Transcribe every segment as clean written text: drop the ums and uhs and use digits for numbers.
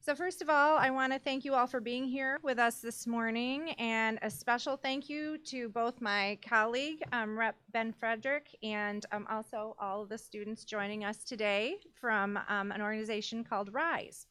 So first of all, I want to thank you all for being here with us this morning, and a special thank you to both my colleague, Rep. Ben Frederick, and also all of the students joining us today from an organization called RISE.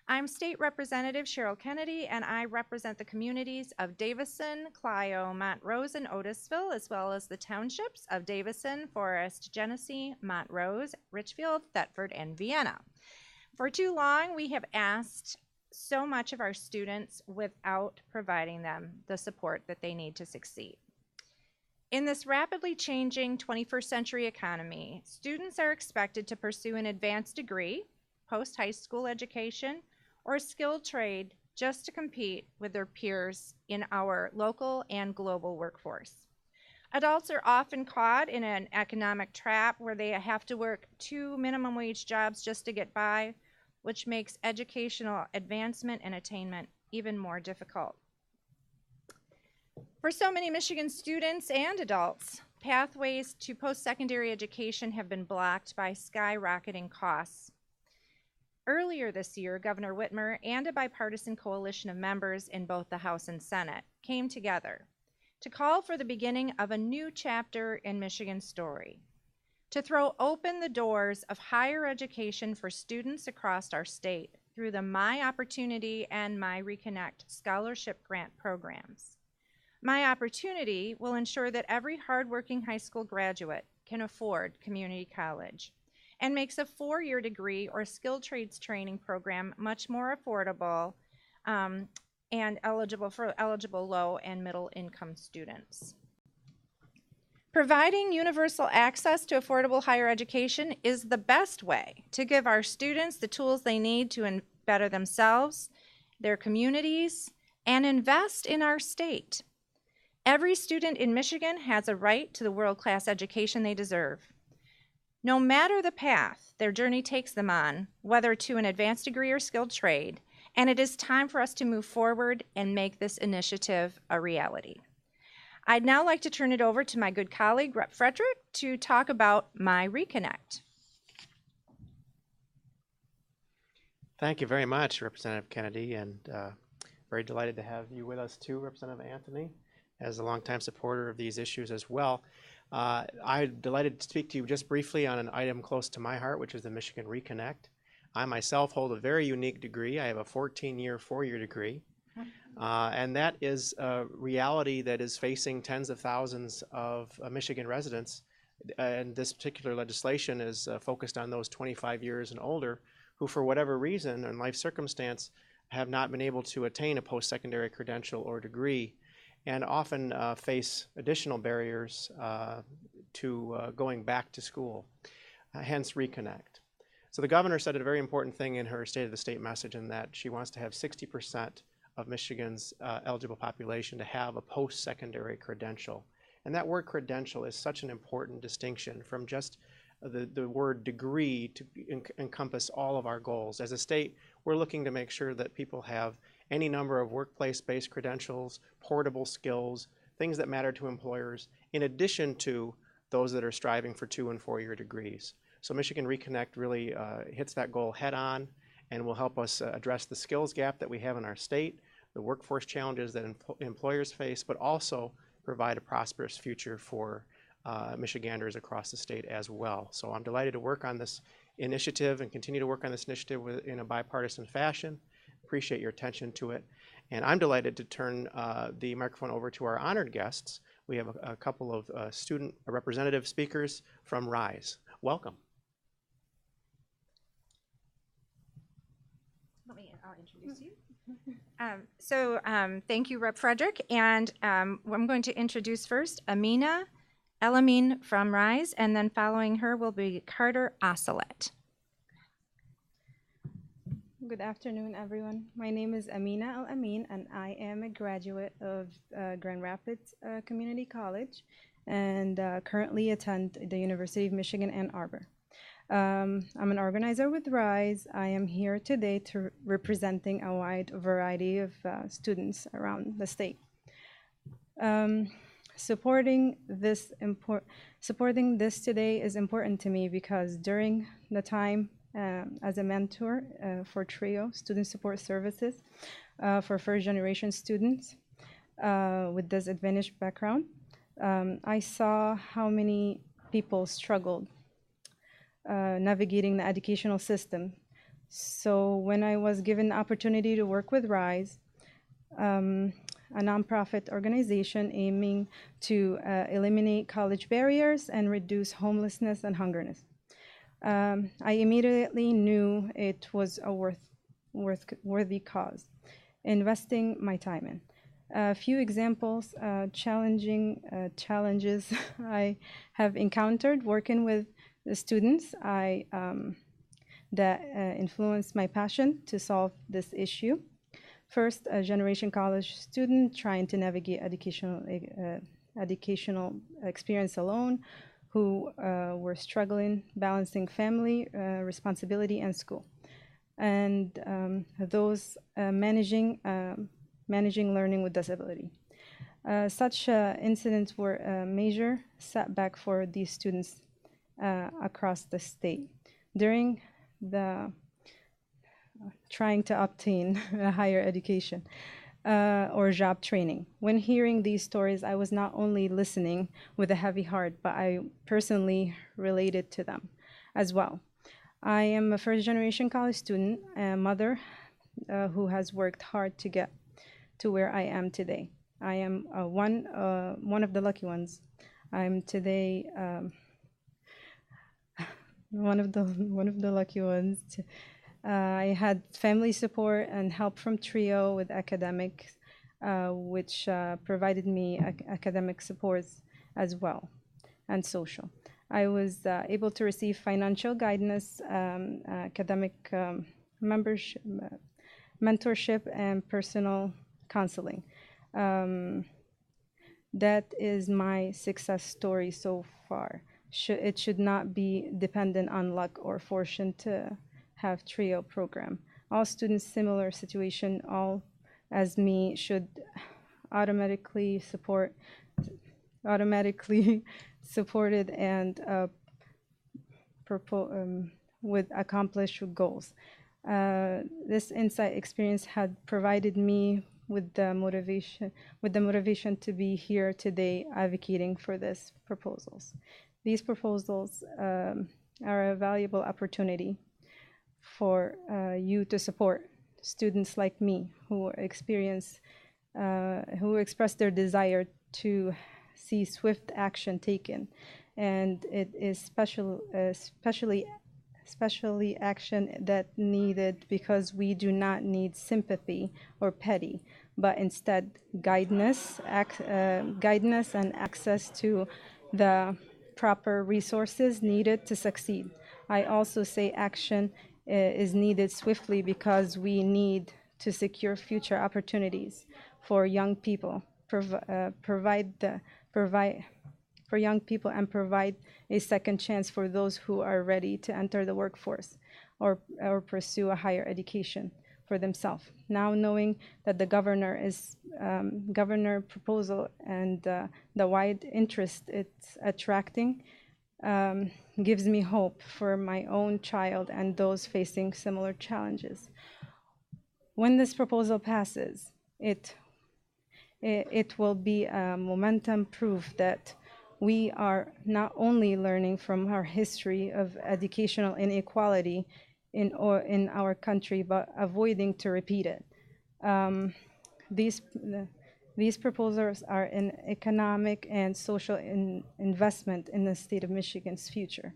I'm State Representative Sheryl Kennedy, and I represent the communities of Davison, Clio, Montrose, and Otisville, as well as the townships of Davison, Forest, Genesee, Montrose, Richfield, Thetford, and Vienna. For too long, we have asked so much of our students without providing them the support that they need to succeed. In this rapidly changing 21st century economy, students are expected to pursue an advanced degree, post-high school education, or a skilled trade just to compete with their peers in our local and global workforce. Adults are often caught in an economic trap where they have to work 2 minimum wage jobs just to get by, which makes educational advancement and attainment even more difficult. For so many Michigan students and adults, pathways to post-secondary education have been blocked by skyrocketing costs. Earlier this year, Governor Whitmer and a bipartisan coalition of members in both the House and Senate came together to call for the beginning of a new chapter in Michigan's story, to throw open the doors of higher education for students across our state through the My Opportunity and My Reconnect scholarship grant programs. My Opportunity will ensure that every hardworking high school graduate can afford community college and makes a 4-year degree or skilled trades training program much more affordable and eligible low and middle income students. Providing universal access to affordable higher education is the best way to give our students the tools they need to better themselves, their communities, and invest in our state. Every student in Michigan has a right to the world-class education they deserve. No matter the path their journey takes them on, whether to an advanced degree or skilled trade, and it is time for us to move forward and make this initiative a reality. I'd now like to turn it over to my good colleague, Rep. Frederick, to talk about My Reconnect. Thank you very much, Representative Kennedy, and very delighted to have you with us too, Representative Anthony, as a longtime supporter of these issues as well. I'm delighted to speak to you just briefly on an item close to my heart, which is the Michigan Reconnect. I myself hold a very unique degree. I have a 14-year, 4-year degree. And that is a reality that is facing tens of thousands of Michigan residents. And this particular legislation is focused on those 25 years and older who, for whatever reason and life circumstance, have not been able to attain a post-secondary credential or degree, and often face additional barriers to going back to school, hence Reconnect. So the governor said a very important thing in her State of the State message, in that she wants to have 60% of Michigan's eligible population to have a post-secondary credential. And that word credential is such an important distinction from just the word degree to encompass all of our goals. As a state, we're looking to make sure that people have any number of workplace-based credentials, portable skills, things that matter to employers, in addition to those that are striving for 2- and 4-year degrees. So Michigan Reconnect really hits that goal head on and will help us address the skills gap that we have in our state, the workforce challenges that employers face, but also provide a prosperous future for Michiganders across the state as well. So I'm delighted to work on this initiative and continue to work on this initiative in a bipartisan fashion. Appreciate your attention to it. And I'm delighted to turn the microphone over to our honored guests. We have a couple of student representative speakers from RISE. Welcome. I'll introduce you. Thank you, Rep. Frederick. And I'm going to introduce first Amina Elamin from RISE, and then following her will be Carter Ocelette. Good afternoon, everyone. My name is Amina Al-Amin, and I am a graduate of Grand Rapids Community College, and currently attend the University of Michigan, Ann Arbor. I'm an organizer with RISE. I am here today to representing a wide variety of students around the state. Supporting this today is important to me because during the time as a mentor for TRIO, Student Support Services, for first-generation students with disadvantaged background. I saw how many people struggled navigating the educational system. So when I was given the opportunity to work with RISE, a nonprofit organization aiming to eliminate college barriers and reduce homelessness and hungerness, I immediately knew it was a worthy cause, investing my time in. A few examples, challenges I have encountered working with the students that influenced my passion to solve this issue. First, a generation college student trying to navigate educational experience alone, who were struggling balancing family responsibility and school, and those managing learning with disability. Such incidents were a major setback for these students across the state. During the trying to obtain a higher education or job training. When hearing these stories, I was not only listening with a heavy heart, but I personally related to them as well. I am a first-generation college student, a mother who has worked hard to get to where I am today. I am one of the lucky ones. I'm today one of the lucky ones. I had family support and help from TRIO with academics, which provided me academic supports as well, and social. I was able to receive financial guidance, academic membership, mentorship, and personal counseling. That is my success story so far. It should not be dependent on luck or fortune to have TRIO program. All students similar situation, all as me, should automatically supported and with accomplished goals. This insight experience had provided me with the motivation to be here today advocating for these proposals. These proposals are a valuable opportunity for you to support students like me who express their desire to see swift action taken, and it is especially action that needed because we do not need sympathy or pity, but instead guidance and access to the proper resources needed to succeed. I also say action is needed swiftly because we need to secure future opportunities for young people, provide a second chance for those who are ready to enter the workforce or pursue a higher education for themselves. Now knowing that the governor proposal and the wide interest it's attracting gives me hope for my own child and those facing similar challenges. When this proposal passes, it will be a momentum proof that we are not only learning from our history of educational inequality in our country, but avoiding to repeat it. These proposals are an economic and social investment in the state of Michigan's future.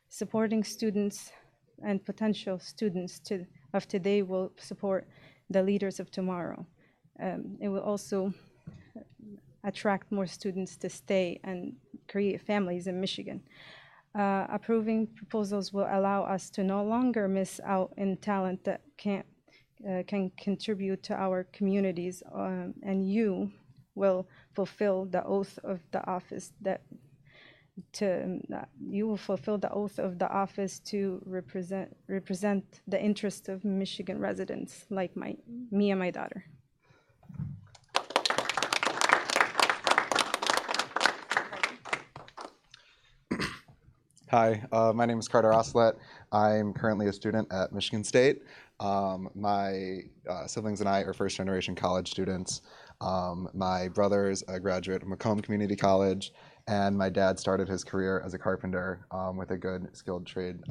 Supporting students and potential students of today will support the leaders of tomorrow. It will also attract more students to stay and create families in Michigan. Approving proposals will allow us to no longer miss out in talent that can contribute to our communities, and you will fulfill the oath of the office to represent the interests of Michigan residents like me and my daughter. Hi, my name is Carter Oslet. I'm currently a student at Michigan State. My siblings and I are first-generation college students. My brother's a graduate of Macomb Community College, and my dad started his career as a carpenter with a good skilled trade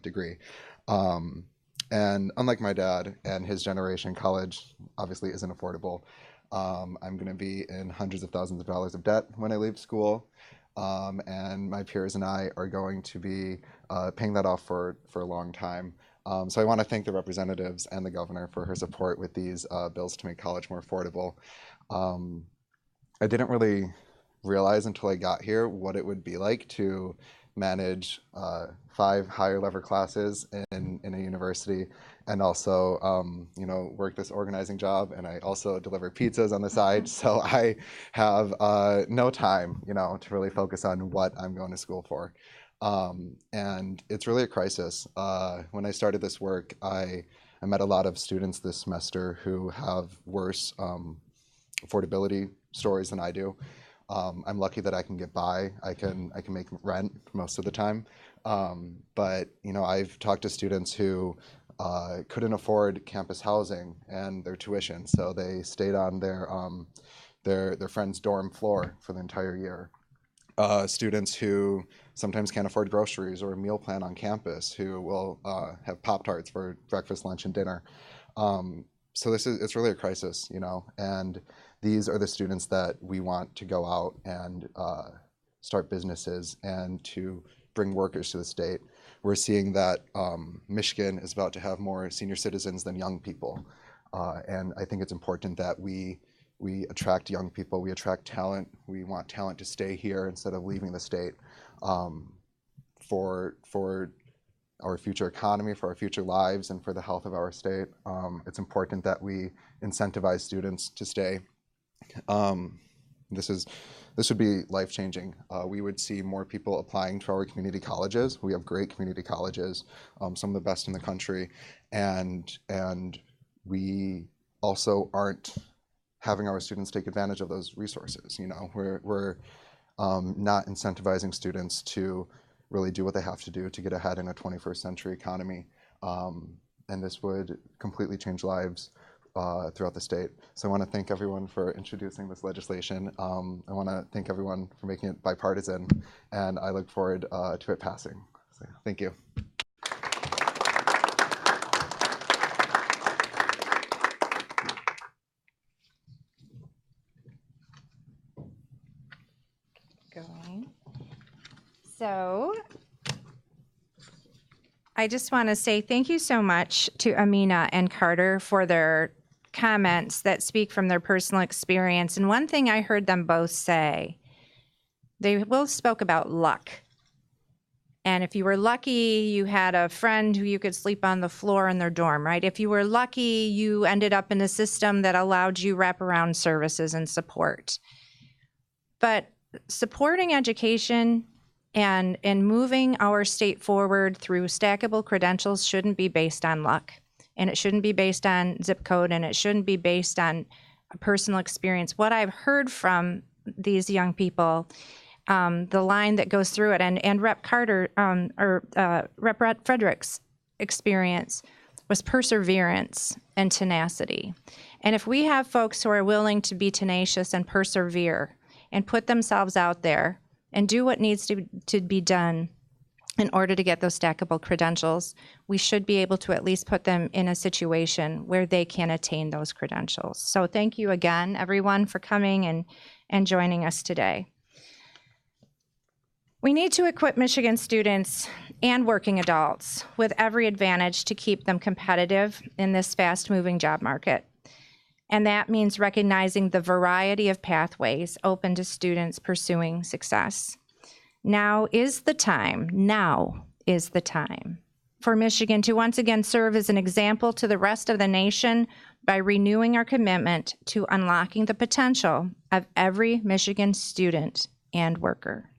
degree. And unlike my dad and his generation, college obviously isn't affordable. I'm going to be in hundreds of thousands of dollars of debt when I leave school. And my peers and I are going to be paying that off for a long time. So I want to thank the representatives and the governor for her support with these bills to make college more affordable. I didn't really realize until I got here what it would be like to manage 5 higher level classes in a university, and also work this organizing job, and I also deliver pizzas on the side. So I have no time to really focus on what I'm going to school for, and it's really a crisis. When I started this work, I met a lot of students this semester who have worse affordability stories than I do. I'm lucky that I can get by. I can make rent most of the time. But I've talked to students who couldn't afford campus housing and their tuition, so they stayed on their friend's dorm floor for the entire year. Students who sometimes can't afford groceries or a meal plan on campus, who will have Pop-Tarts for breakfast, lunch, and dinner. So it's really a crisis, and these are the students that we want to go out and start businesses and to bring workers to the state. We're seeing that Michigan is about to have more senior citizens than young people. And I think it's important that we attract young people, we attract talent. We want talent to stay here instead of leaving the state for our future economy, for our future lives, and for the health of our state. It's important that we incentivize students to stay. This would be life-changing. We would see more people applying to our community colleges. We have great community colleges, some of the best in the country, and we also aren't having our students take advantage of those resources. We're not incentivizing students to really do what they have to do to get ahead in a 21st century economy, and this would completely change lives throughout the state. So I want to thank everyone for introducing this legislation. I want to thank everyone for making it bipartisan, and I look forward to it passing. So, thank you. Going. So I just want to say thank you so much to Amina and Carter for their comments that speak from their personal experience. And one thing I heard them both say, they both spoke about luck. And if you were lucky, you had a friend who you could sleep on the floor in their dorm, right? If you were lucky, you ended up in a system that allowed you wraparound services and support. But supporting education and moving our state forward through stackable credentials shouldn't be based on luck. And it shouldn't be based on zip code, and it shouldn't be based on a personal experience. What I've heard from these young people, the line that goes through it, and Rep. Carter, Rep. Frederick's experience was perseverance and tenacity. And if we have folks who are willing to be tenacious and persevere and put themselves out there and do what needs to be done in order to get those stackable credentials, we should be able to at least put them in a situation where they can attain those credentials. So thank you again, everyone, for coming and joining us today. We need to equip Michigan students and working adults with every advantage to keep them competitive in this fast-moving job market. And that means recognizing the variety of pathways open to students pursuing success. Now is the time for Michigan to once again serve as an example to the rest of the nation by renewing our commitment to unlocking the potential of every Michigan student and worker.